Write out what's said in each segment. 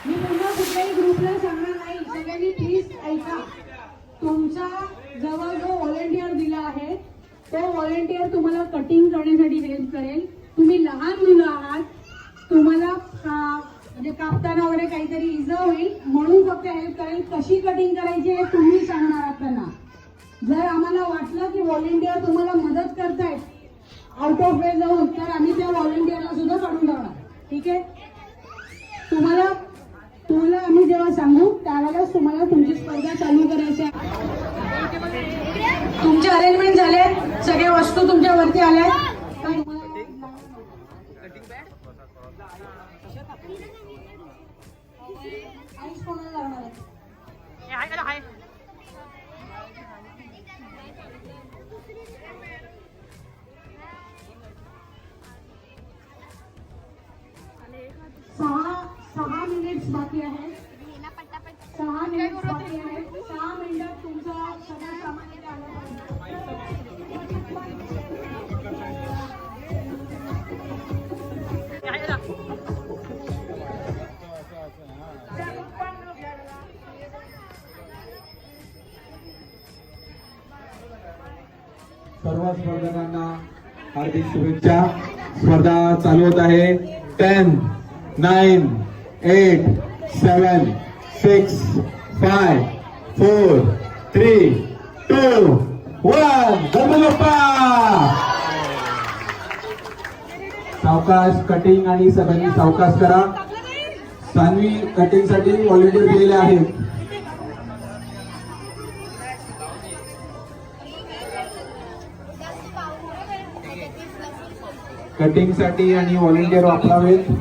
मी पुन्हा कुठल्याही ग्रुपला सांगणार नाही, सगळ्यांनी प्लीज ऐका. तुमचा जवळ जो व्हॉलेंटियर दिला आहे तो व्हॉलेंटियर तुम्हाला कटिंग करण्यासाठी हेल्प करेल. तुम्ही लहान मुलं आहात, तुम्हाला म्हणजे कापताना वगैरे काहीतरी इजा होईल म्हणून फक्त हेल्प करेल. कशी कटिंग करायची हे तुम्ही सांगणार आहात त्यांना. जर आम्हाला वाटलं की व्हॉलेंटियर तुम्हाला मदत करतायत आउट ऑफ वे जाऊन, तर आम्ही त्या व्हॉलेंटियरला सुद्धा काढून टाकणार. ठीक आहे. तुम्हाला आम्ही जेव्हा सांगू त्यावेळेस तुम्हाला तुमची स्पर्धा चालू करायची आहे. तुमचे अरेंजमेंट झाले, सगळे वस्तू तुमच्या वरती आल्या. आईस कोणाला लागणार आहे? सहा मिनिट्स बाकी आहेत. 6 मिनिट बाकी आहेत. 6 मिनिटात तुमचा सगळं सामान इथे आलं सर्व स्पर्धकांना हार्दिक शुभेच्छा. स्पर्धा चालू होत आहे. 10, 9, 8, 7, 6, 5, 4, 3, 2, 1. गणपती बाप्पा. सावकाश कटिंग आणि सगळ्यांनी सावकाश करा. सान्वी कटिंग साठी व्हॉलेंटियर दिलेले आहेत. कटिंग साठी आणि व्हॉलेंटियर वापरावेत.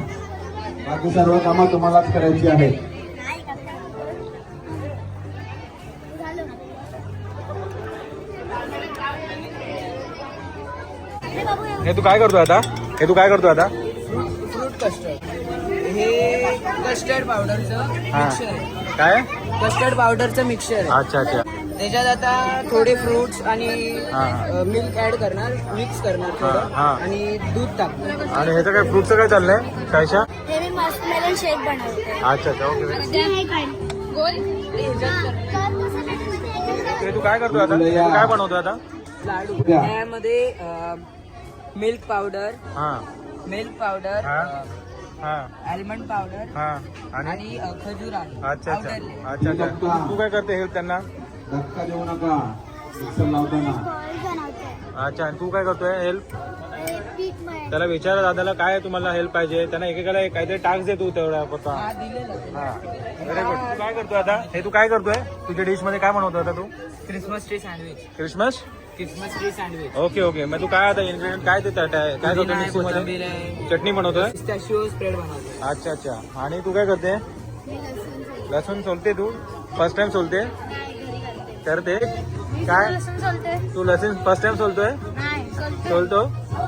बाकी सर्व कामं तुम्हालाच करायची आहेत. हे तू काय करतोय आता? Fruit custard. हे कस्टर्ड पावडरचं मिक्सचर आहे. काय? कस्टर्ड पावडरचं मिक्सचर आहे. अच्छा अच्छा. त्याच्यात आता थोडे फ्रुट्स आणि हा. मिल्क ऍड करणार, मिक्स करणार थोडं हा. आणि दूध टाकणार. आणि ह्याचं काय फ्रूटचं काय चाललंय? कायशा? हे मी मस्कमेलन शेक बनवते. अच्छा अच्छा. ओके. ते तू काय करतोय आता? तू काय बनवतोय आता? लाडू. त्यामध्ये मिल्क पावडर, हा मिल्क पावडर, हा हा आल्मंड पावडर हा. आणि आणि खजूर आहे. अच्छा अच्छा powder. अच्छा अच्छा. तू काय करते हेल्प त्यांना? धक्का देऊ नका मिक्सर लावताना. बॉल बनवते. अच्छा. आणि तू काय करतोय हेल्प? पीठ मळते. त्याला विचार दादाला काय तुम्हाला हेल्प पाहिजे. त्यांना एकेकाला काहीतरी टास्क दे तू तेवढा पप्पा. हा दिलेलं आहे. हा. Very good. तू काय करतोय आता? हे तू काय करतोय? तुझ्या डिश मध्ये काय बनवतोय आता तू? Christmas tree sandwich. Christmas. Christmas tree sandwich. Okay okay. मग तू काय आता इन्ग्रेडियंट काय देत काय करतोय मिक्सी मध्ये? कोथिंबीर आहे. चटणी बनवतोय. पिस्ताशिओ स्प्रेड बनवतो. अच्छा अच्छा. आणि तू काय करते? मी लसूण सोलते. लसूण सोलते तू? First time सोलते? नाही, घरी करते. करते मी काय? लसूण सोलते. तू लसूण फर्स्ट टाइम सोलतोय? नाही सोलते. सोलतो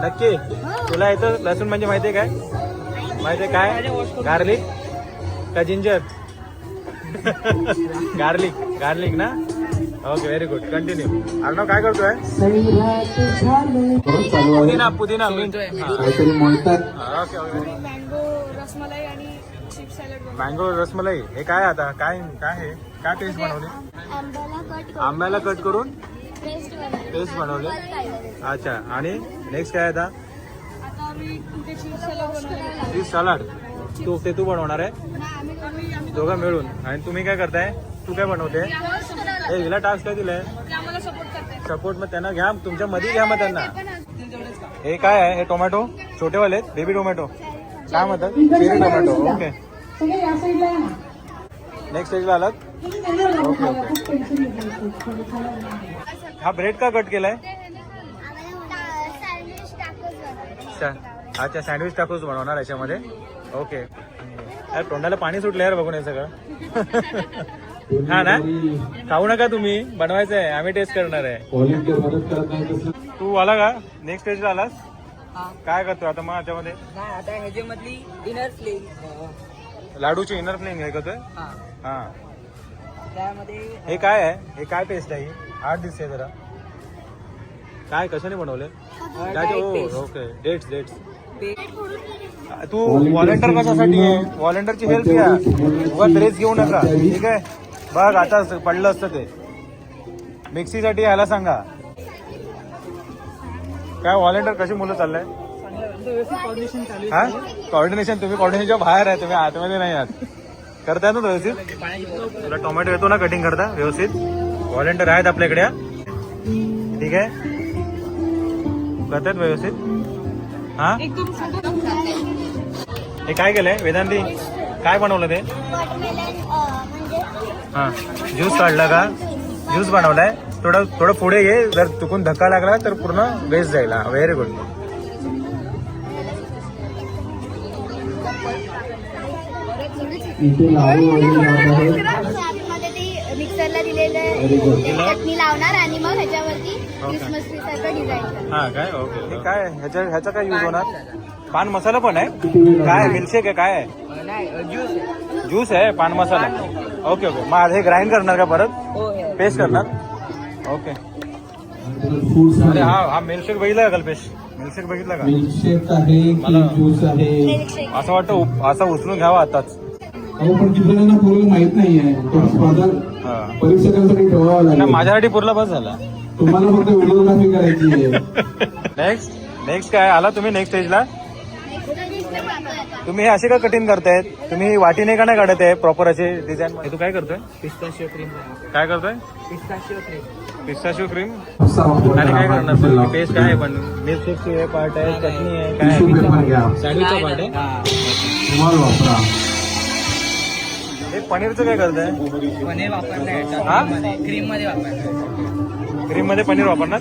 नक्की? तुला येतं लसूण म्हणजे माहितीये काय? माहितीये काय? गार्लिक का जिंजर? गार्लिक ना. Okay very good. Continue. Arnav काय करतोय? चालू आहे. पुदिना काहीतरी म्हणतात. Okay okay. मँगो रसमलाई आणि चिप्स सॅलड बनवते. मँगो रसमलाई. हे काय आता? काय काय हे? काय पेस्ट बनवली? आंब्याला कट करून पेस्ट बनवली. अच्छा. आणि नेक्स्ट काय आता? आता मी ते चिप्स सॅलड बनवते. चीज सलाड. तू बनवणार आहे? दोघं मिळून. आणि तुम्ही काय करताय? तू काय बनवते? हे हिला टास्क काय दिलाय? सपोर्ट. मग त्यांना घ्या, तुमच्या मध्ये घ्या मग त्यांना. हे काय आहे? हे टोमॅटो छोटेवाले आहेत, बेबी टोमॅटो काय म्हणतात? Cherry tomato. ओके. सगळे या साईडला आहे ना. नेक्स्ट स्टेजला आलात. Okay okay. हा ब्रेड का कट केलाय? सँडविच टाकूच बनवते. अच्छा. सँडविच टाकूच बनवणार याच्यामध्ये. ओके. यार तोंडाला पाणी सुटलं यार बघून हे सगळं. हा ना. खाऊ नका तुम्ही, बनवायचं आहे, आम्ही टेस्ट करणार आहे. व्हॉलेंटियर मदत करत नाही तसं. तू आला का? नेक्स्ट स्टेजला आलास? हा. काय करतो आता मग याच्यामध्ये? नाही आता ह्याच्यामधली इनर फ्लेम. लाडूची इनर फ्लेम हे करतोय. हा. हा. त्यामध्ये हे काय आहे? हे काय पेस्ट आहे? आठ दिसते जरा. काय कशाने बनवले? Diet paste. ओके. डेट्स तू व्हॉलेंटियर कशासाठी आहे? व्हॉलेंटियरची हेल्प घ्या, उगा ड्रेस घेऊ नका. ठीक आहे, बघ आता पडलं असतं ते. मिक्सीसाठी यायला सांगा. काय व्हॉलेंटियर कशी मुलं चाललंय? हा कॉर्डिनेशन, तुम्ही कॉर्डिनेशनच्या बाहेर आहे, तुम्ही आतमध्ये नाही आहात. करताय ना व्यवस्थित? तुला टोमॅटो येतो ना कटिंग करता व्यवस्थित? व्हॉलेंटियर आहेत आपल्याकडे. ठीक आहे, करतात व्यवस्थित. हा हे काय केलंय वेदांती? काय बनवलं ते? हा ज्यूस काढला का? ज्यूस बनवलाय. थोडं पुढे घे, जर चुकून धक्का लागला तर पूर्ण वेस्ट जाईल. Very good. इथे लाडू वगैरे लावत आहेत. मिक्सरला दिलेलं चटणी लावणार आणि मग ह्याच्यावरती क्रिसमस ट्री सारखं डिझाईन. हा काय ओके. हे काय ह्याचा काय यूज होणार? पान मसाला पण आहे काय? मिल्कशेक आहे काय? ज्यूस आहे पान मसाला. Okay okay. मग हे ग्राइंड करणार का परत? पेस्ट करणार? ओके. फ्रुट्स अरे हा मिल्कशेक बघितला का कल्पेश? मिल्कशेक बघितला का? मिल्कशेक आहे की ज्यूस आहे? असं वाटतं असं उचलून घ्यावा आताच. अहो पण किती जणांना पूर्ण माहित नाहीये. तो स्पर्धक परीक्षकांसाठी ठेवावा लागेल. माझ्यासाठी पुरला बस झाला. तुम्हाला फक्त व्हिडिओग्राफी करायची आहे. नेक्स्ट काय आला तुम्ही नेक्स्ट स्टेजला? तुम्ही हे असे का कटिंग करतायत? तुम्ही वाटीने का नाही काढत आहे प्रॉपर असे डिझाईन? तू काय करतोय? Pistachio cream. काय करतोय? Pistachio cream. Pistachio cream. आणि काय करणार? पेस्ट काय आहे? पण मिल्कशेकची आहे, पार्ट आहे, चटणी आहे, काय आहे? सँडविचचा पार्ट आहे. तुम्हाला वापरा. हे पनीरचं काय करताय? पनीर वापरणार क्रीम मध्ये वापरणार. क्रीम मध्ये पनीर वापरणार?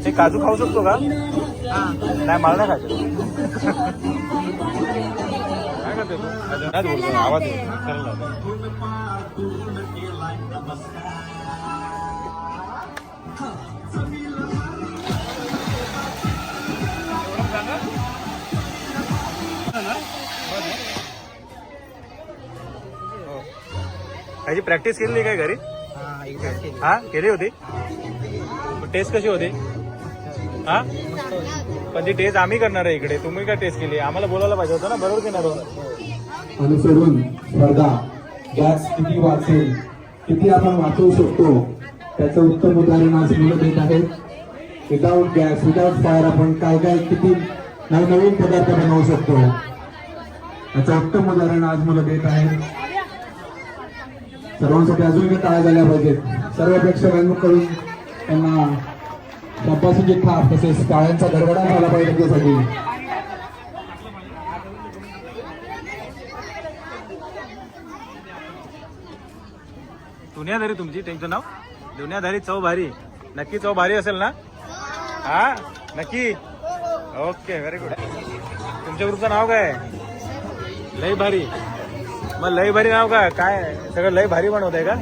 हे काजू खाऊ शकतो का? नाही मला नाही खायचं. काय करते तू? नाही बोलतो आवाज येतो. चल ना. ह्याची प्रॅक्टिस केली काय घरी? हा केली होती. टेस्ट कशी होती? हा पण ती टेस्ट आम्ही करणार आहे इकडे. तुम्ही काय टेस्ट केली? आम्हाला बोलायला पाहिजे होतं ना. बरोबर की नाही? अनुसरून स्पर्धा गॅस किती वाचेल, किती आपण वाचवू शकतो त्याचं उत्तम उदाहरण आज मुलं देत आहेत. विदाऊट गॅस, विदाऊट फायर आपण काय काय किती नवनवीन पदार्थ बनवू शकतो याचं उत्तम उदाहरण आज मुलं देत आहेत. सर्वांसाठी अजूनही टाळ्या झाल्या पाहिजेत. सर्व प्रेक्षकांकडून त्यांना शाबासकीची थाप तसेच टाळ्यांचा गडगडाट झाला पाहिजे त्यासाठी. दुनियादारी तुमची त्यांचं नाव? दुनियादारी चव भारी. नक्की चव भारी असेल ना? हा नक्की. Okay very good. तुमच्या ग्रुपचं नाव काय? लय भारी. मग लय भारी नाव का? काय सगळं लय भारी बनवत आहे का?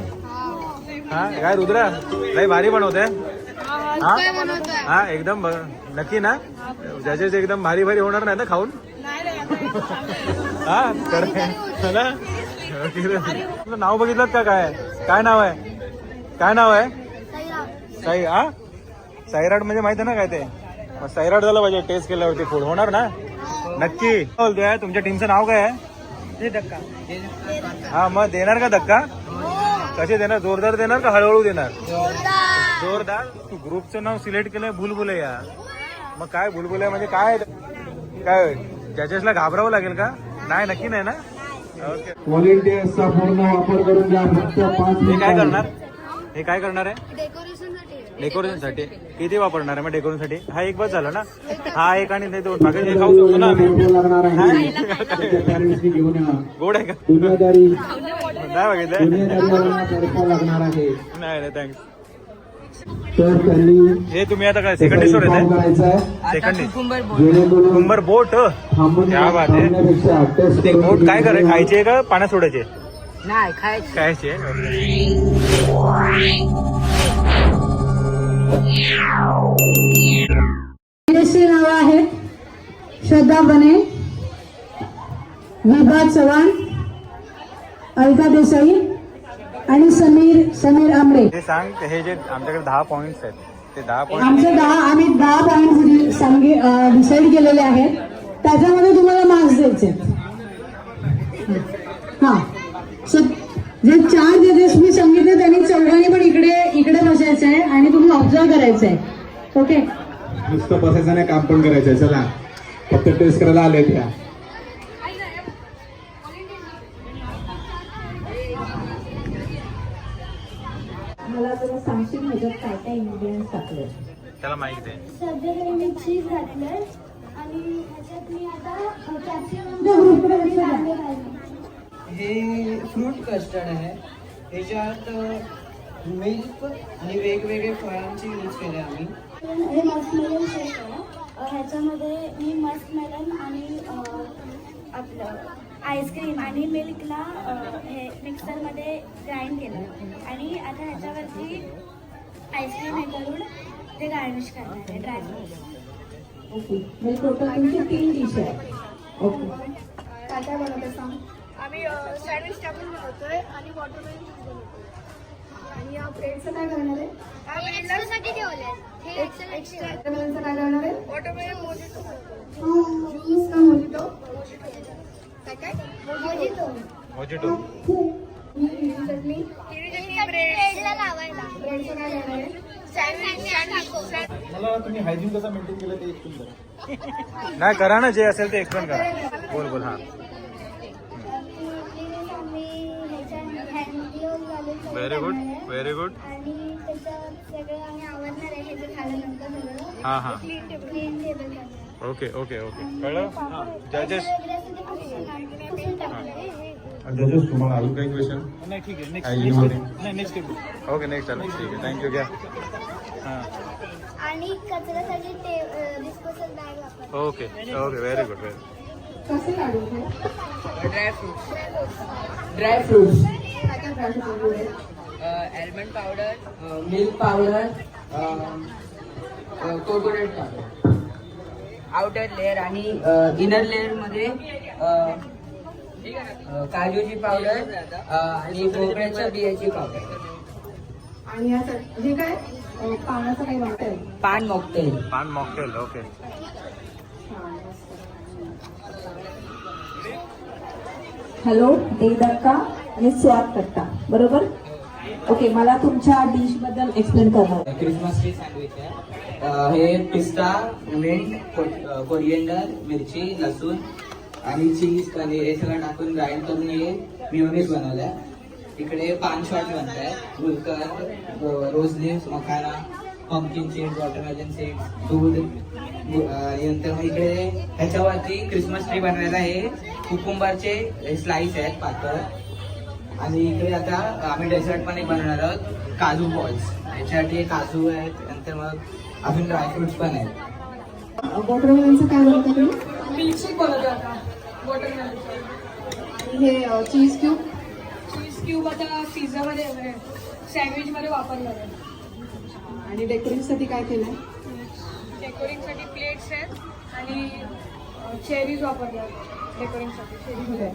हा काय रुद्रा लय भारी बनवत आहे? हा हा एकदम नक्की ना? जजेस एकदम भारी भारी होणार नाही ना खाऊन? हा कर ना. तुझं नाव बघितलं का? काय काय नाव आहे? काय नाव आहे? साई. हा साईराट म्हणजे माहिती आहे ना काय ते? मग साईराट झालं पाहिजे टेस्ट केल्यावरती फूड होणार ना? नक्की. बोलतोय तुमच्या टीमचं नाव काय आहे? हा मग देणार का धक्का? कसे देणार? जोरदार देणार का हळूहळू देणार? जोरदार. तू ग्रुपचं नाव सिलेक्ट केलंय भुलभुलैया. मग काय भुलभुलैया म्हणजे काय? काय जजेसला घाबरावं लागेल का? नाही नक्की नाही ना? ओके. व्हॉलेंटियर्सचा पूर्ण वापर करून घ्या. फक्त 5 हे काय मिनिटात. करणार? हे काय करणार आहे? डेकोरेशनसाठी डेकोरेशनसाठी किती वापरणार आहे? मग डेकोरेशनसाठी हा एक बस झाला ना? हा एक आणि ते दोन. बाकी हे खाऊ शकतो ना आम्ही? लागणार आहे. घेऊन या. गोड आहे का? दुनियादारी नाही बघितलंय. दुनियादारी लागणार आहे. नाही नाही थँक्स. तर त्यांनी हे तुम्ही आता काय सेकंड डिश वर येते? करायचं आहे. सेकंड डिश कुकुंबर बोल. जेणेकरून कुंबर बोट. थांबून क्या बात आहे. थांबण्यापेक्षा टेस्ट ते करून बोट काय करे? खायचे का पाण्यात सोडायचे? नाही खायची. खायचे. इंडस्ट्री नावं आहेत श्रद्धा बने, विभा चव्हाण, अलका देसाई आणि समीर आंबळे. ते सांग हे जे आमच्याकडे 10 पॉइंट्स आहेत ते 10 पॉईंट आमचे आम्ही 10 पॉईंट डिसाईड केलेले आहेत. त्याच्यामध्ये तुम्हाला मार्क्स द्यायचे. हा सो जे 4 जजेस मी सांगितले त्यांनी चौघांनी पण इकडे बसायचं आहे आणि तुम्ही ऑब्झर्व करायचं आहे. ओके, नुसतं बसायचं नाही, काम पण करायचंय. चला, फक्त टेस्ट करायला आले त्या. मला जरा सांगशील ह्याच्यात काय काय इन्ग्रेडियंट्स टाकले? त्याला माहिती आहे. सध्या तरी मी चीज घातलंय आणि ह्याच्यात मी आता हे फ्रूट कस्टर्ड आहे. ह्याच्यात मिल्क आणि वेगवेगळे फळांचे यूज केले आम्ही. हे मस्कमेलन शेक आहे. ह्याच्यामध्ये मी मस्कमेलन आणि आपलं आईस्क्रीम आणि मिल्कला हे मिक्सरमध्ये ग्राइंड केलं आणि आता ह्याच्यावरती आईस्क्रीम हे करून ते गार्निश करणार आहे ड्रायफ्रूट. ओके, म्हणजे टोटल तुमचे 3 डिश आहे. ओके, काय काय बनवते सांग? आम्ही सँडविच टाकून बनवतोय आणि वॉटरमेलन बनवतोय. आणि या ब्रेडचं काय करणार आहे? एक्स्ट्रासाठी ठेवलंय. हे एक्स्ट्रा वॉटरमेलनचं काय करणार आहे? Watermelon mojito. ज्यूस का मोजिटो? काय काय? मोजिटो. मोजिटो. हिरवी चटणी ब्रेडला लावायला. ब्रेडचं काय करणार आहे? सँडविच. मला तुम्ही हायजीन कसं मेंटेन केलं ते एक सुंदर. नाही करा ना, जे असेल ते एक्सप्लेन करा. बोल हा. Very good, very good. आणि त्याच्यावर सगळं आम्ही आवडणार आहे. हे जे खाल्यानंतर सगळं हा हा, क्लीन टेबल करणार. ओके ओके ओके, कळलं. जजेस जजेस, तुम्हाला अजून काही क्वेश्चन? नाही, ठीक आहे. नेक्स्ट ओके, नेक्स्ट चला, ठीक आहे. थँक्यू. घ्या. हां, आणि कचऱ्यासाठी डिस्पोजल बॅग वापर. Okay okay, very good, very. कसे काढू हे? ड्रायफ्रूट्स. काय काय ड्रायफ्रूट आहे? Almond powder, milk powder, coconut powder. Outer layer आणि इनर लेअर मध्ये काजूची पावडर आणि भोपळ्याच्या बियाची पावडर. आणि या हे काय पाण्याचं काही वाटतंय? पान मॉकटेल. पान मॉकटेल. ओके. हॅलो, देवदत्ता आणि स्वाद कट्टा, बरोबर? ओके, मला तुमच्या डिश बद्दल एक्सप्लेन करणार. क्रिसमस ट्री सँडविच आहे. हे पिस्ता, मिंट, कोरिएंडर, मिरची, लसूण आणि चीज, पनीर हे सगळं टाकून ग्राइंड करून हे मिओनीज बनवलंय. इकडे पान शॉट बनताय. गुलकर, रोज लिव्स, मखाना, पंपकिन सीड्स, वॉटरमेलन सीड्स, दूध. नंतर मग इकडे ह्याच्यावरती क्रिसमस ट्री बनवायला हे कुकुंबरचे स्लाइस आहेत पातळ. आणि इकडे आता आम्ही डेझर्ट पण एक बनवणार आहोत, काजू बॉल्स. याच्यासाठी काजू आहेत. नंतर मग अजून ड्रायफ्रुट्स पण आहेत. वॉटरमेलनचं काय बनवता तुम्ही? मिल्कशेक बनवतो आता वॉटरमेलनचं. आणि हे चीज क्यूब? चीज क्यूब आता पिझ्झामध्ये सँडविचमध्ये वापरणार आहे. आणि डेकोरेशनसाठी काय केलंय? डेकोरेशनसाठी प्लेट्स आहेत आणि चेरीज वापरणार डेकोरेशनसाठी.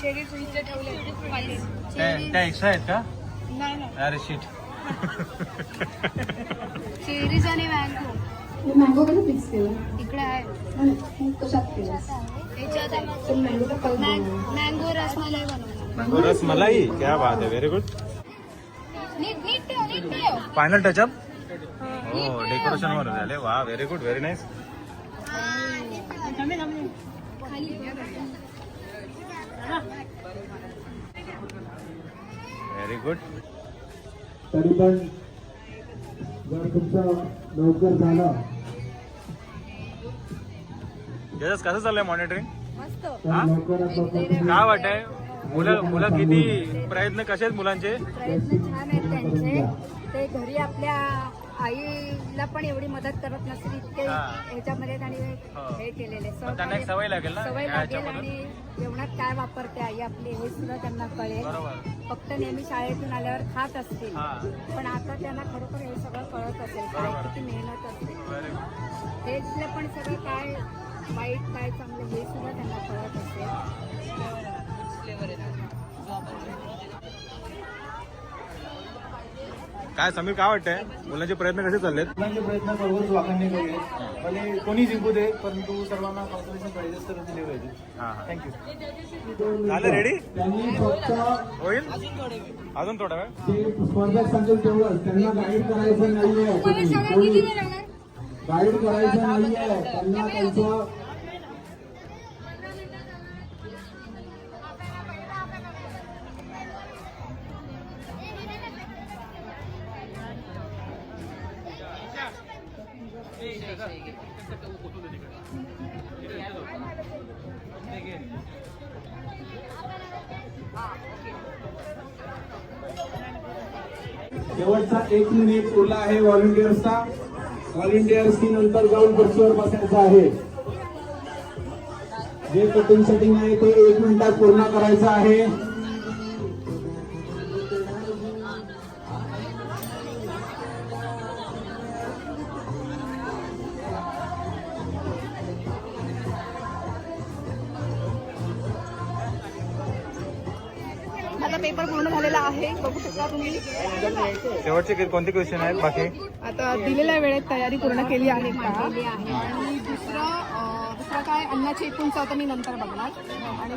चेरीज इथे ठेवले. त्या एक्स्ट्रा आहेत का? नाही नाही, अरे शिट. चेरीज आणि मँगो हे मँगो कसं फिक्स केलं? इकडे आहे. आणि कशात केलं? याच्यात मँगोचा कलर मँगो रसमलाई बनवणार. मँगो रसमलाई. क्या बात आहे, व्हेरी गुड. नीट नीट ठेव, नीट ठेव. Final touch-up. हो, डेकोरेशन वर झाले. वा, very good, very nice. Very good. तरी पण जर तुमचं लवकर झालं जजेस, कसं चाललंय मॉनिटरिंग? तर लवकरात लवकर काय वाटतंय? मुलं किती प्रयत्न कसे आहेत मुलांचे? प्रयत्न छान आहेत त्यांचे. ते घरी आपल्या आईला पण एवढी मदत करत नसेल इतके हा. ह्याच्यामध्ये त्यांनी हो. हे केलेले. पण त्यांना एक सवय लागेल ना सवय या लागेल ह्याच्यामधून. आणि जेवणात काय वापरते आई आपली हे सुद्धा त्यांना कळेल. बरोबर. फक्त नेहमी शाळेतून आल्यावर खात असतील, हा. पण आता त्यांना खरोखर हे सगळं कळत असेल काय बरोबर. किती मेहनत असते. Very good. हेच पण सगळं काय वाईट काय चांगलं हे सुद्धा त्यांना कळत असेल. काय समीर काय वाटतंय मुलांचे प्रयत्न कसे चाललेत? मुलांचे प्रयत्न बरोबरच वाखाणले पाहिजे. भले कोणी जिंकू दे, परंतु सर्वांना कॉम्पिटिशन पाहिजे तर दिले पाहिजे. हा हा थँक्यू. झालं रेडी त्यांनी फक्त होईल अजून थोडा वेळ. ते स्पर्धक सांगेल तेवढंच, त्यांना गाईड करायचं नाहीये, गाईड करायचं नाहीये त्यांना. त्यांचं शेवटचा 1 मिनिट उरला आहे व्हॉलंटियर्सचा. व्हॉलंटियर्सनी नंतर जाऊन खुर्चीवर बसायचं आहे. जे कटिंग सेटिंग आहे ते 1 मिनिटात पूर्ण करायचं आहे. माझा पेपर पूर्ण झालेला आहे, बघू शकता तुम्ही. शेवटचे कोणते क्वेश्चन आहेत बाकी? आता दिलेल्या वेळेत तयारी पूर्ण केली आहे का, आणि दुसरं काय अन्नाची एकूण चव तर मी नंतर बघणार. आणि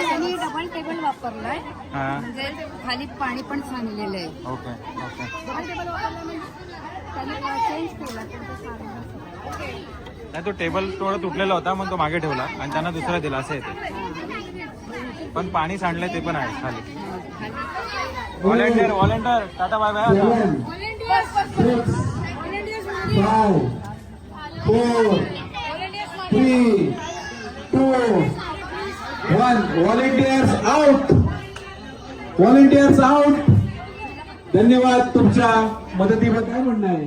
त्यांनी डबल टेबल वापरलाय, हा म्हणजे खाली पाणी पण सांगलेलं आहे. Okay okay. डबल टेबल वापरलं म्हणजे त्यांनी चेंज केला त्यांचं सारण. नाही तो टेबल थोडा तुटलेला होता म्हणून तो मागे ठेवला आणि त्यांना दुसरा दिला असं येते. पण पाणी सांडलंय ते पण आहे खाली. व्हॉलेंटियर टाटा bye bye. 7, 6, 5, 4, 3, 2, 1. Volunteers out. Volunteers out. धन्यवाद तुमच्या मदतीबद्दल. काय म्हणणं आहे?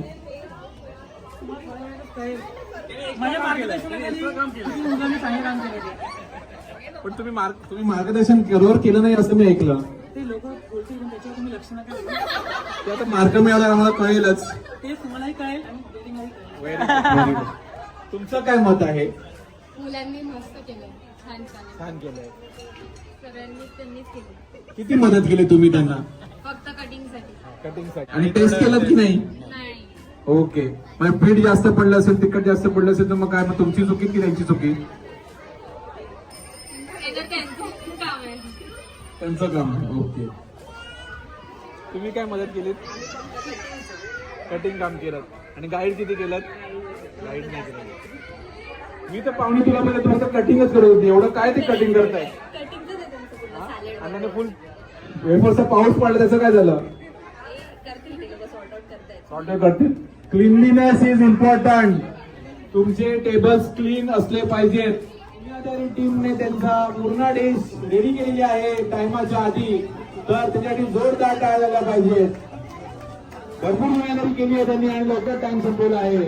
पण तुम्ही मार्गदर्शन बरोबर केलं नाही असं मी ऐकलं. ते लोक बोलतील पण त्याच्यावर तुम्ही लक्ष नका देऊ. ते आता मार्क मिळाल्यावर आम्हाला कळेलच. ते तुम्हालाही कळेल आणि बिल्डिंगलाही कळेल. Very good. तुमचं काय मत आहे? मुलांनी मस्त केलं, छान छान केलंय. सगळ्यांनी त्यांनीच केलं, किती मदत केली तुम्ही त्यांना फक्त कटिंगसाठी. कटिंगसाठी? आणि टेस्ट केलं की नाही? नाही, ओके. मग पीठ जास्त पडलं असेल, तिखट जास्त पडलं असेल तर मग काय, मग तुमची चुकी की त्यांची चुकी? त्यांचं काम आहे. त्यांचं काम आहे. ओके. तुम्ही काय मदत केलीत? कटिंग काम केलं. आणि गाईड किती केलं? गाईड नाही केलं. मी तर पाहुणे तुला पहिले तुला तर कटिंगच करत होती. एवढं काय ते कटिंग करताय? आणि फुल वेफरचा पाऊस पडला त्याचं काय झालं? सॉर्ट आउट करतील. Cleanliness is important. तुमचे टेबल्स क्लीन असले पाहिजेत. टीमने त्यांचा पूर्ण डिश रेडी केलेली आहे टायमाच्या आधी, तर त्याच्यासाठी जोरदार टाळ्या झाल्या पाहिजेत. भरपूर मेहनत केली आहे त्यांनी आणि लवकर टाइम संपवला आहे.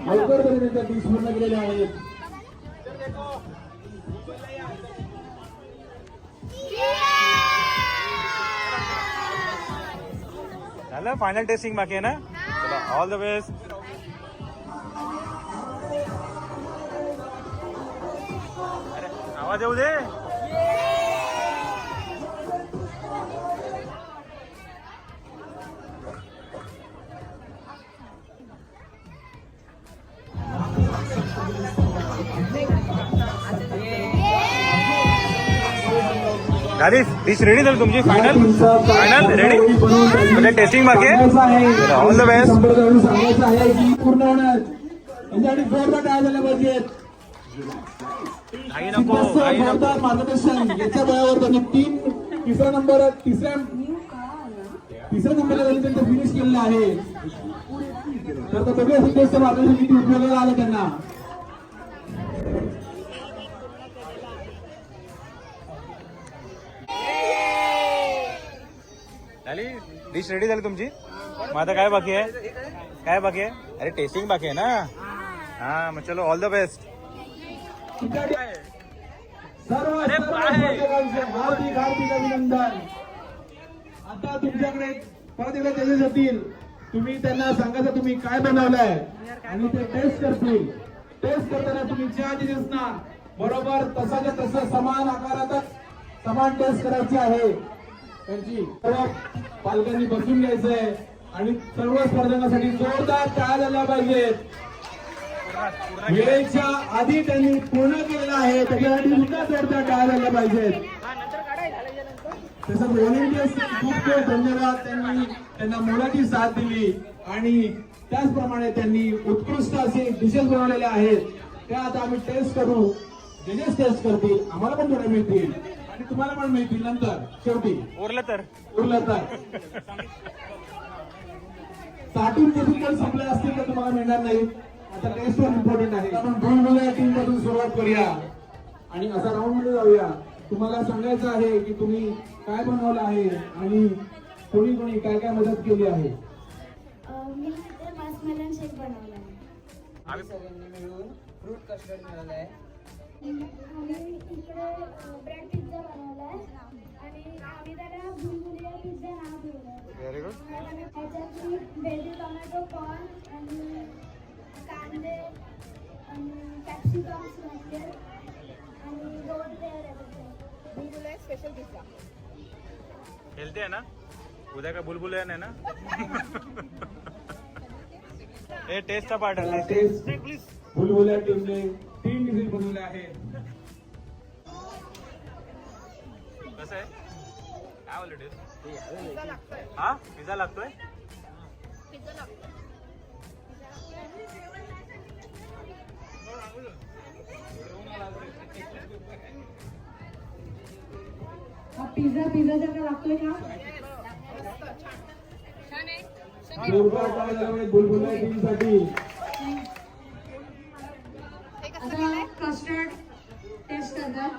लवकर तरी त्यांच्या डिश पूर्ण केलेल्या आहेत. झालं फायनल टेस्टिंग बाकी आहे ना. चला ऑल द बेस्ट. आवाज येऊ दे. झाली डिश रेडी झाली तुमची. Final ready. म्हणजे टेस्टिंग बाकी आहे. All the best. सांगायचं आहे की पूर्ण होणार त्यांच्यासाठी जोरदार टाळ्या झाल्या पाहिजेत. काही नको काही नको. जोरदार मार्गदर्शन याच्या बळावर त्यांनी तिसऱ्या नंबरला त्यांनी त्यांचं फिनिश केलेलं आहे. तर बघूया सिद्धेशचं मार्गदर्शन किती उपयोगाला आलं त्यांना. झाली डिश रेडी झाली तुमची. मग आता काय बाकी आहे? काय बाकी आहे? अरे टेस्टिंग बाकी आहे ना. हा मग चलो ऑल द बेस्ट. सर्व स्पर्धकांचे हार्दिक हार्दिक अभिनंदन. आता तुमच्याकडे परत एकदा जजेस येतील. तुम्ही त्यांना सांगायचं तुम्ही काय बनवलंय आणि ते टेस्ट करतील. टेस्ट करताना तुम्ही ज्या जजेसना बरोबर तसाच्या तसं समान आकारातच समान टेस्ट करायची आहे. त्यांची सर्व पालकांनी बसून घ्यायचंय आणि सर्व स्पर्धकांसाठी जोरदार टाळ्या झाल्या पाहिजेत. वेळेच्या आधी त्यांनी पूर्ण केलेलं आहे त्याच्यासाठी सुद्धा जोरदार टाळ्या झाल्या पाहिजेत. तसंच व्हॉलेंटियर्स खूप खूप धन्यवाद. त्यांनी त्यांना मोलाची साथ दिली आणि त्याचप्रमाणे त्यांनी उत्कृष्ट असे डिशेस बनवलेले आहेत. त्या आता आम्ही टेस्ट करू. जजेस टेस्ट करतील, आम्हाला पण थोड्या मिळतील आणि तुम्हाला पण मिळतील नंतर शेवटी उरलं तर साठून जसून पण संपले असतील तर तुम्हाला मिळणार नाही. आता टेस्ट पण इम्पॉर्टंट आहे. आपण भूलभुलैया टीम मधून सुरुवात करूया आणि असा राऊंड मध्ये जाऊया. तुम्हाला सांगायचं आहे की तुम्ही काय बनवलं आहे आणि कोणी कोणी काय काय मदत केली आहे. मी तिथे मस्कमेलन शेक बनवला आहे. आम्ही सगळ्यांनी मिळून फ्रूट कस्टर्ड मिळवलंय. आम्ही इकडे ब्रेड पिझ्झा बनवला आहे आणि आम्ही त्याला भुलभुलैया पिझ्झा नाव दिलं. Very good. त्याच्यात मी बेबी टोमॅटो कॉर्न आणि कांदे आणि कॅप्सिकम्स घातले आणि 2 लेअर आहे बुलबुले स्पेशल पिझ्झा. हेल्दी आहे ना? उद्या काय बुलबुल आहे ना? हे टेस्टचा पार्ट आहे. टेस्ट भूलभुलैया टीमने 3 डिशेस बनवले आहेत. कसं आहे? काय बोलतो टेस्ट? पिझ्झा लागतोय. हा पिझ्झा लागतोय. पिझ्झा लागतोय. हा पिझ्झा सारखा लागतोय का? छान आहे. जोरदार टाळ्या झाल्या पाहिजेत भूलभुलैया टीमसाठी. आता कस्टर्ड टेस्ट करतात.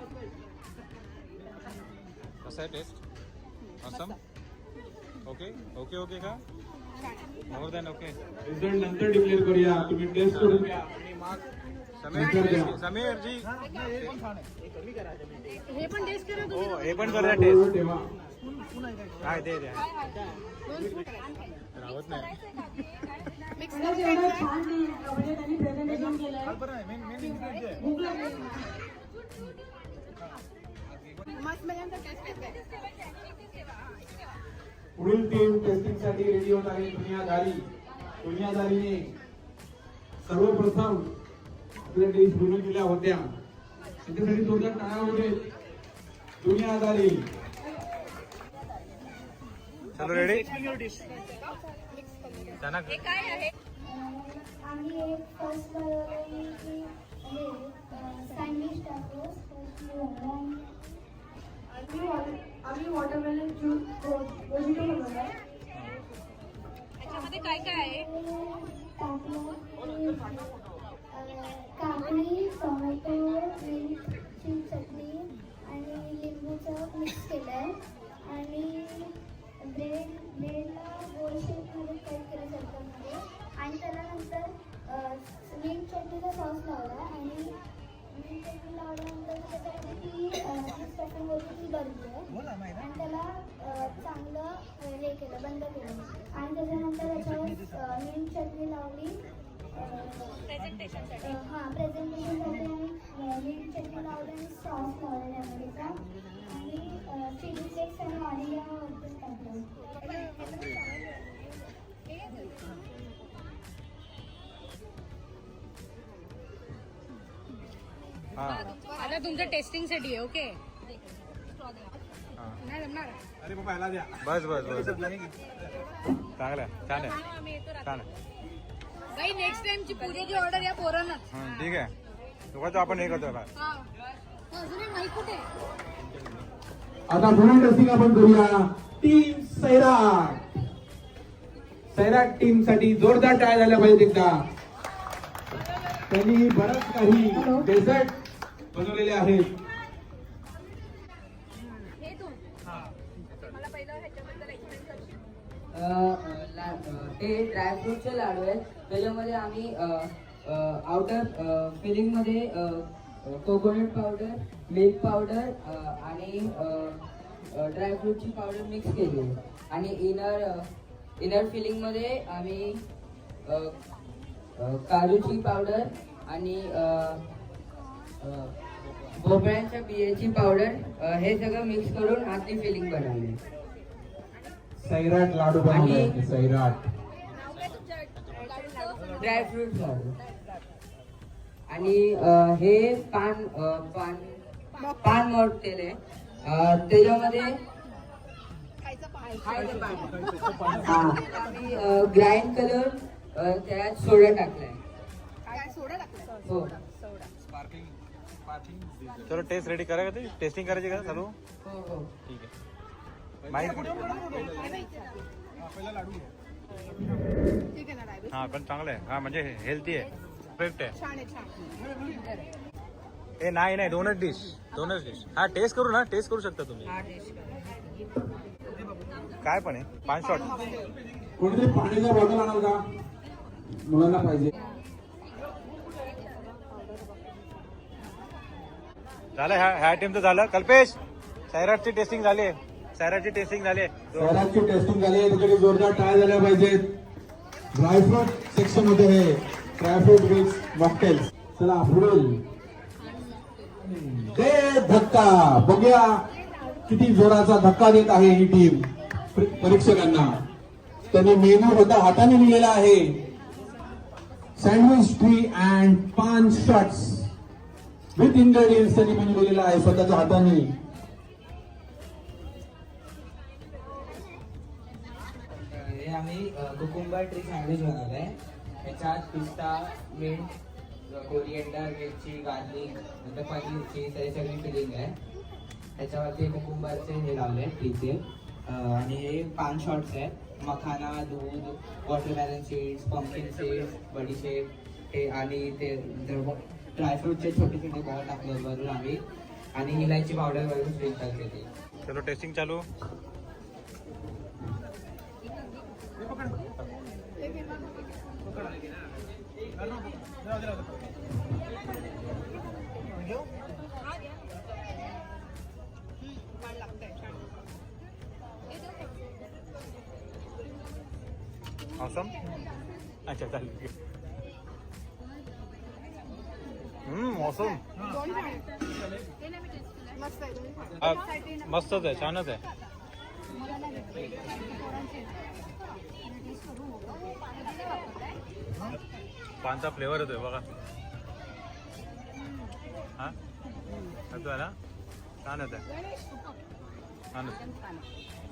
कसं आहे test? Awesome. Okay okay okay का? More than okay. रिझल्ट नंतर डिक्लेअर करूया. तुम्ही टेस्ट करून घ्या. समीर जी हे पण टेस्ट करा तुम्ही. हो हे पण करूया टेस्ट. तेव्हा काय ते द्या राहत नाही. खरंच एवढं छान म्हणजे त्यांनी प्रेझेंटेशन केलंय. भूक लागली. मस्कमेलनचा टेस्ट येते. पुढील टीम टेस्टिंग साठी रेडी होत आहे. दुनियादारीने सर्वप्रथम आपल्या डिश बनवून दिल्या होत्या. त्याच्यासाठी जोरदार टाळ्या होते. दुनियादारी चलो रेडी. त्यांना काय आहे? आम्ही एक फर्स्ट बनवलं की सँडविच टाकतो. आम्ही वॉटरमेलन ज्यूस मोजिटो बनवला आहे. त्याच्यामध्ये काय काय आहे? काकडी, टोमॅटो, मिरची चटणी आणि लिंबूचं मिक्स केलं आहे आणि ब्रेडला गोल शेपमध्ये कट केलं सर्कलमध्ये आणि त्याला नंतर मीठ चटणीचा सॉस लावला आणि मीठ चटणी लावल्यानंतर त्याच्यावरती ती स्टफिंग होती ती भरली आहे आणि त्याला चांगलं हे केलं बंद केलं आणि त्याच्यानंतर त्याच्यावर मीठ चटणी लावली. प्रेझेंटेशनसाठी. हां प्रेझेंटेशनसाठी आम्ही मीठ चटणी लावली आणि सॉस लावलेला अमेरिका आणि चिली फ्लेक्स आणि व्हॅनिला वरतीच टाकलं. हा आता तुमच्या टेस्टिंग साठी आहे. ओके नाही जमणार. अरे बाबा ह्याला द्या. बस बस बस चांगलं आहे. छान आहे छान आहे. काही नेक्स्ट टाइमची पूजेची ऑर्डर या पोरांनाच. ठीक आहे. तुका आपण हे करतो का? अजून एक माहिती कुठे? आता पुन्हा टेस्टिंग आपण करूया. टीम सैराट. सैराट टीम साठी जोरदार टाळ्या झाल्या पाहिजेत एकदा. त्यांनी बरंच काही डेझर्ट बनवलेले आहेत. हे तू मला पहिलं ह्याच्याबद्दल एक्सप्लेन करशील? ते ड्रायफ्रूटचे लाडू आहेत. त्याच्यामध्ये आम्ही आउटर फिलिंगमध्ये कोकोनट पावडर, मिल्क पावडर आणि ड्रायफ्रूटची पावडर मिक्स केली आहे आणि इनर फिलिंगमध्ये आम्ही काजूची पावडर आणि भोपळ्यांच्या बियाची पावडर हे सगळं मिक्स करून आतली फिलिंग बनवली. सैराट लाडू बनवले सैराट. ड्रायफ्रूट लाडू आणि हे पान मोडलेलं आहे. त्याच्यामध्ये ग्राइंड करून त्यात सोडा टाकलाय. हो चलो टेस्ट रेडी करा का ते टेस्टिंग करायची का चालू. हो हो ठीक आहे माहिती ठीक आहे ना डायबिटीस हा पण चांगलं आहे. हा म्हणजे हेल्दी आहे परफेक्ट आहे. छान आहे छान. ए नाही दोनच डिश हा टेस्ट करू ना टेस्ट करू शकता तुम्ही. काय पण आहे 5 शॉट. कोणीतरी पाण्याचा बॉटल आणाल का मुलांना पाहिजे. झालं ह्या टीमचं झालं. कल्पेश सैराटची टेस्टिंग झाली आहे. सैराटची टेस्टिंग झाली आहे. सैराटची टेस्टिंग झाली आहे. त्याच्याकडे जोरदार टाळ्या झाल्या पाहिजेत. ड्रायफ्रूट सेक्शन मध्ये हे ड्रायफ्रूट मिक्स मॉकटेल्स. चला पुढील दे धक्का. बघूया किती जोराचा धक्का देत आहे ही टीम परीक्षकांना. त्यांनी मेनू होता हाताने लिहिलेला आहे. सँडविच ट्री अँड पान शॉट्स विथ इन्ग्रेडियंट्स त्यांनी मेनू लिहिलेला आहे स्वतःच्या हाताने. हे आम्ही कुकुंबर ट्री सँडविच बनवलंय. त्याच्यात पिस्ता, मिंट, कोरिएंडर, मिरची, गार्लिक, नंतर पनीर, चीज त्याची सगळी फिलिंग आहे. त्याच्यावरती कुकुंबरचे हे लावले ट्रीचे. आणि हे 5 शॉट्स आहेत. मखाना, दूध, वॉटरमेलन सीड्स, पंपकिन सीड्स, बडीशेप हे आणि ते ड्रायफ्रूटचे छोटे छोटे बॉल टाकले वरून आम्ही आणि इलायची पावडर वरून स्प्रिंकल केली. चलो टेस्टिंग चालू. awesome. अच्छा चालेल. awesome. मस्त आहे. मस्तच आहे छानच आहे. पानचा फ्लेवर येतोय बघा. हा येतोय ना छानच आहे.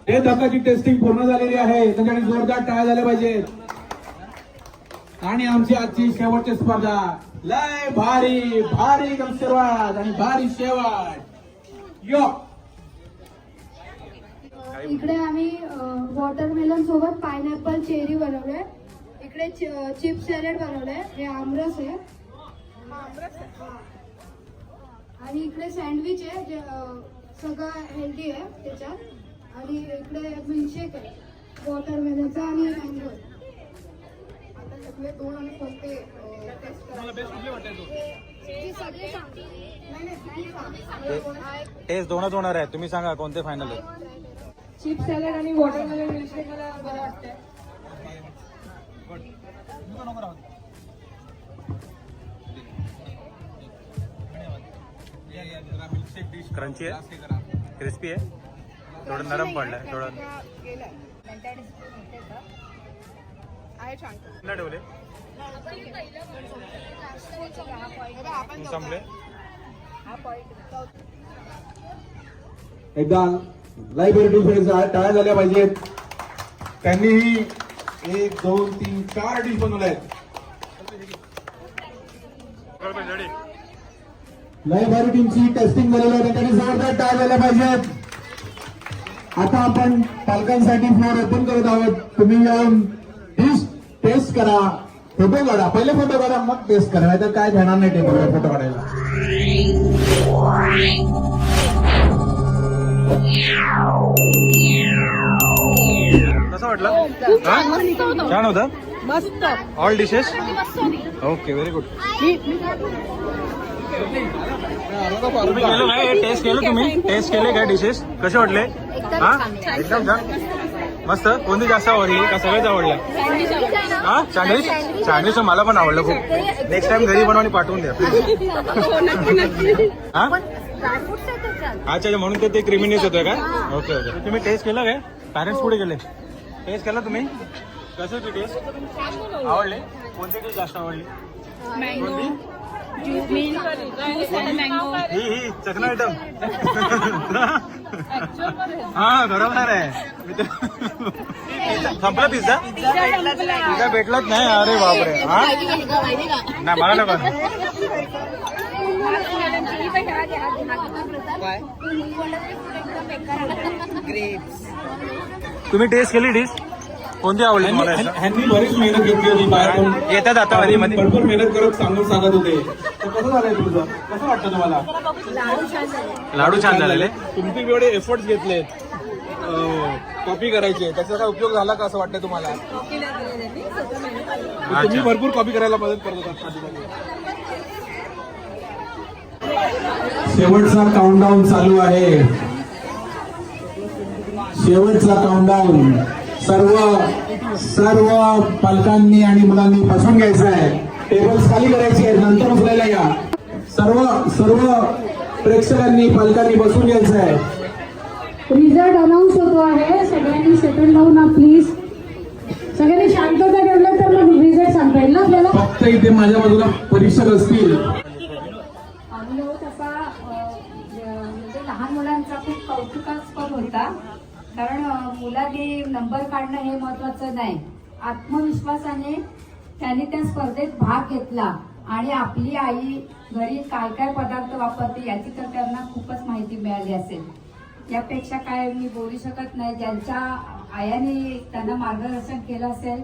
हे धक्काची टेस्टिंग पूर्ण झालेली आहे. त्याच्याकडे जोरदार टाळ्या झाल्या पाहिजेत. आणि आमची आजची शेवटची स्पर्धा लय भारी भारी एकदम सुरुवात आणि भारी शेवट. यो इकडे आम्ही वॉटरमेलन सोबत पायनॅपल चेरी बनवले. इकडे चिप्स सॅलेड बनवलंय. हे आमरस आहे आणि इकडे सँडविच आहे जे सगळं हेल्दी आहे त्याच्यात. आणि इकडे मिल्कशेक आहे वॉटरमेलनचा आणि मँगो. आता सगळे दोन आणि कोणते टेस्ट टेस्ट दोनच होणार आहे. तुम्ही सांगा कोणते फायनल आहे. चिप्स सॅलड आणि वॉटरमेलन मिल्कशेक मला बरं वाटतंय. क्रंची आहे क्रिस्पी आहे थोडं नरम पडलंय थोडं. आहे छान. ना ठेवले संपले. एकदा लायब्ररी टाळ्या झाल्या पाहिजेत. त्यांनी 1 2 3 4 डिश बनवल्या आहेत. लायब्ररी टीमची टेस्टिंग झालेली आहे. त्यांनी जोरदार टाळ्या झाल्या पाहिजेत. आता आपण पालकांसाठी फ्लोर ओपन करत आहोत. तुम्ही येऊन डिश टेस्ट करा. फोटो काढा. पहिले फोटो काढा मग टेस्ट करा. नाही तर काय घेणार नाही टेबलवर फोटो काढायला. कसं वाटलं. छान होतं मस्त. All dishes. Okay very good. तुम्ही केलं काय टेस्ट केलं तुम्ही टेस्ट केले काय डिशेस कसे वाटले. हा एकदम छान मस्त. कोणती जास्त आवडली का सगळेच आवडल्या. हा सँडविच मला पण आवडलं खूप. नेक्स्ट टाइम घरी बनवून पाठवून द्या प्लीज. हा अच्छा म्हणून ते क्रिमिनीस होतोय का. Okay okay. तुम्ही टेस्ट केलं काय पॅरेंट्स पुढे गेले. टेस्ट केला तुम्ही? कसं होती टेस्ट? आवडले? कोणती डिश जास्त आवडली? कोणती? ही चकना आयटम. हा बरोबर आहे. संपला पिझ्झा? पिझ्झा भेटलाच नाही. अरे बापरे. हा नाही मला नको. तुम्ही टेस्ट केली डिश? कोणती आवडली तुम्हाला? ह्यांनी बरीच मेहनत घेतली होती बाहेर. येतात आता मध्ये मध्ये भरपूर मेहनत करत सांगून सांगत होते. तर कसं झालंय तुझं? कसं वाटतं तुम्हाला? लाडू छान झालेले. तुम्ही एवढे एफर्ट्स घेतलेत कॉपी करायचे, त्याचा काय उपयोग झाला का असं वाटतं तुम्हाला? तुम्ही भरपूर कॉपी करायला मदत करत होता. शेवटचा काउंटडाऊन चालू आहे. शेवटचा काउंटडाऊन. सर्व पालकांनी आणि मुलांनी बसून घ्यायचं आहे. टेबल्स खाली करायची आहेत, नंतर उचलायला या. सर्व प्रेक्षकांनी पालकांनी बसून घ्यायचं आहे. रिझल्ट अनाऊन्स होतो आहे. सगळ्यांनी सेटल डाऊन ना प्लीज. सगळ्यांनी शांतता ठेवलं तर मग रिझल्ट सांगता येईल ना आपल्याला. फक्त इथे माझ्या बाजूला परीक्षक असतील. अनुभव तसा म्हणजे लहान मुलांचा खूप कौतुकास्पद होता. कारण मुलांनी नंबर काढणं हे महत्वाचं नाही, आत्मविश्वासाने त्यांनी त्या स्पर्धेत भाग घेतला. आणि आपली आई घरी काय काय पदार्थ वापरते याची तर त्यांना खूपच माहिती मिळाली असेल. यापेक्षा काय मी बोलू शकत नाही. ज्यांच्या आयाने त्यांना मार्गदर्शन केलं असेल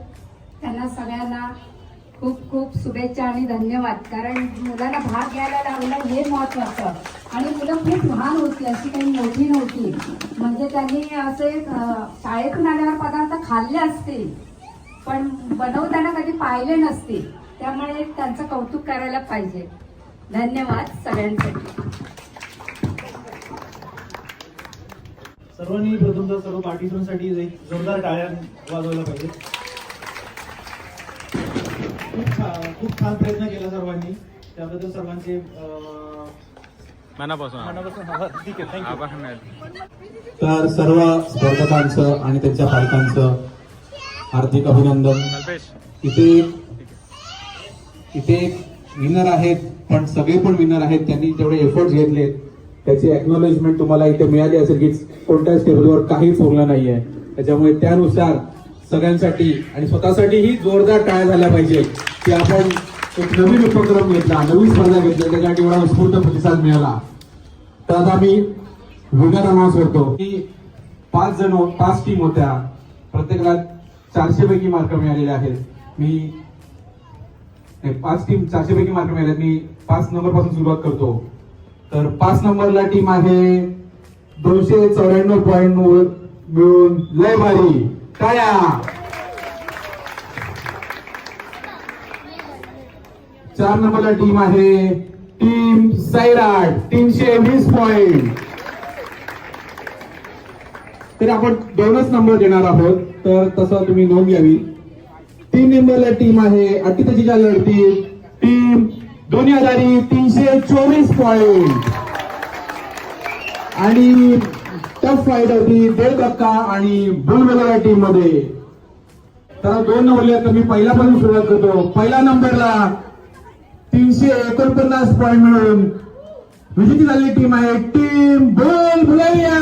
त्यांना सगळ्यांना खूप खूप शुभेच्छा आणि धन्यवाद. कारण मुलांना भाग घ्यायला लावलं हे महत्वाचं. आणि मुलं खूप लहान होती, अशी काही मोठी नव्हती. म्हणजे त्यांनी असे शाळेतून आल्यावर पदार्थ खाल्ले असतील पण बनवताना कधी पाहिले नसतील. त्यामुळे त्यांचं कौतुक करायला पाहिजे. धन्यवाद सगळ्यांसाठी. सर्वांनी प्रथमतः सर्व पार्टिसिपंटसाठी जोरदार टाळ्या वाजवायला पाहिजे. खूप छान प्रयत्न केला सर्वांनी, त्याबद्दल सर्वांचे मनापासून ठीक आहे. थँक्यू. आभार नाही. तर सर्व स्पर्धकांचं आणि त्यांच्या पालकांचं हार्दिक अभिनंदन. कल्पेश इथे विनर आहेत, पण सगळे पण विनर आहेत. त्यांनी जेवढे एफर्ट्स घेतले त्याची एक्नॉलेजमेंट तुम्हाला इथे मिळाली असेल की कोणत्याच टेबलवर काहीच उरलं नाहीये. त्याच्यामुळे त्यानुसार सगळ्यांसाठी आणि स्वतःसाठीही जोरदार टाळ्या झाल्या पाहिजे की आपण एक नवीन उपक्रम घेतला, नवीन स्पर्धा घेतली, त्याच्यासाठी एवढा उत्स्फूर्त प्रतिसाद मिळाला. तर आता मी विनर अनाऊन्स करतो की 5 टीम होत्या, प्रत्येकाला 400 पैकी मार्क मिळालेले आहेत. 5 टीम 400 पैकी मार्क मिळाले. मी 5 नंबर पासून सुरुवात करतो. तर 5 नंबरला टीम आहे 294 पॉईंट मिळून लय भारी टाळ्या. 4 नंबरला टीम आहे टीम सैराट 320 पॉइंट. तर आपण 2च नंबर देणार आहोत, तर तसं तुम्ही नोंद घ्यावी. 3 नंबरला टीम आहे अटीतटीच्या लढतीत टीम दुनियादारी 324 पॉइंट. आणि टफ फाईट होती देवदत्ता आणि बुलबुला टीम मध्ये. तर 2 नंबरला तर मी पहिल्यापासून सुरुवात करतो. पहिल्या नंबरला 349 पॉइंट मिळून विजेती झालेली टीम आहे टीम बुलबुलैया.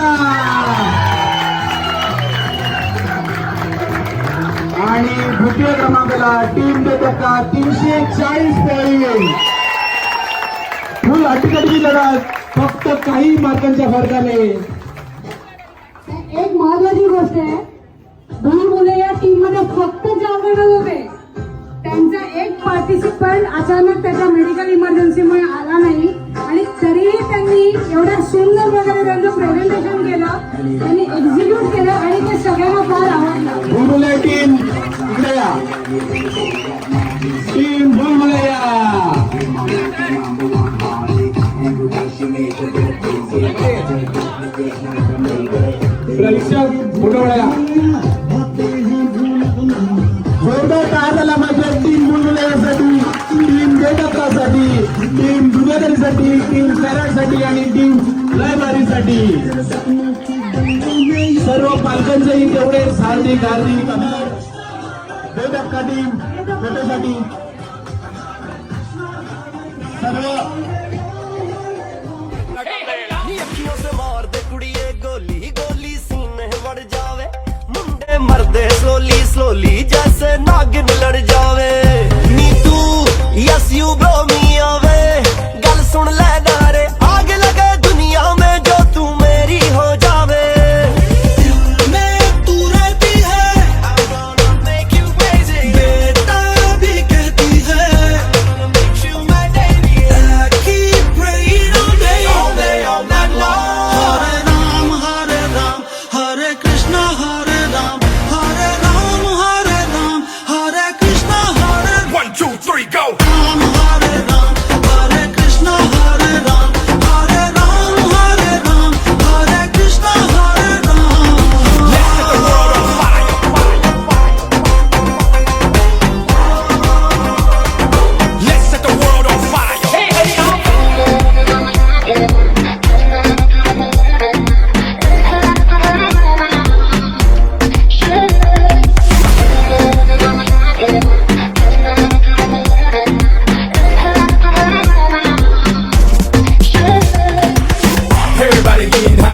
आणि द्वितीय क्रमांकाला टीम देवदत्ता 340 पॉइंट. फुल अटीतटीची लढत फक्त काही मार्कांच्या फरकाने. एक महत्वाची गोष्ट आहे, दोन मुले या टीम मध्ये फक्त जागरण होते. त्यांचा एक पार्टिसिपंट अचानक त्याच्या मेडिकल इमर्जन्सीमुळे आला नाही आणि तरीही त्यांनी एवढ्या सुंदर प्रकारे त्यांचं प्रेझेंटेशन केलं, त्यांनी एक्झिक्यूट केलं आणि ते सगळ्यांना फार आवडलं. बुलबुलैया टीम इकडे या. टीम बुलबुलैया प्रेक्षक बुलबुलैया जोरदार टाळ्या झाला पाहिजे. टीम बुलबुलैयासाठी, टीम देवदत्तासाठी, टीम दुनियादारीसाठी, टीम सैराटसाठी आणि टीम लयबारीसाठी. सर्व पालकांचंही तेवढेच हार्दिक हार्दिक बेदक्का टीम भेटण्यासाठी सर्व ਅੱਖੀਆਂ ਸੇ ਮਾਰਦੇ ਕੁੜੀਏ ਗੋਲੀ ਗੋਲੀ ਸੀਨੇ ਵੜ ਜਾਵੇ ਮੁੰਡੇ ਮਰਦੇ ਸਲੋਲੀ ਸਲੋਲੀ ਜੈਸੇ ਨਾਗਿਨ ਲੜ ਜਾਵੇ ਨੀ ਤੂੰ ਯਸ ਯੂ ਬ్రో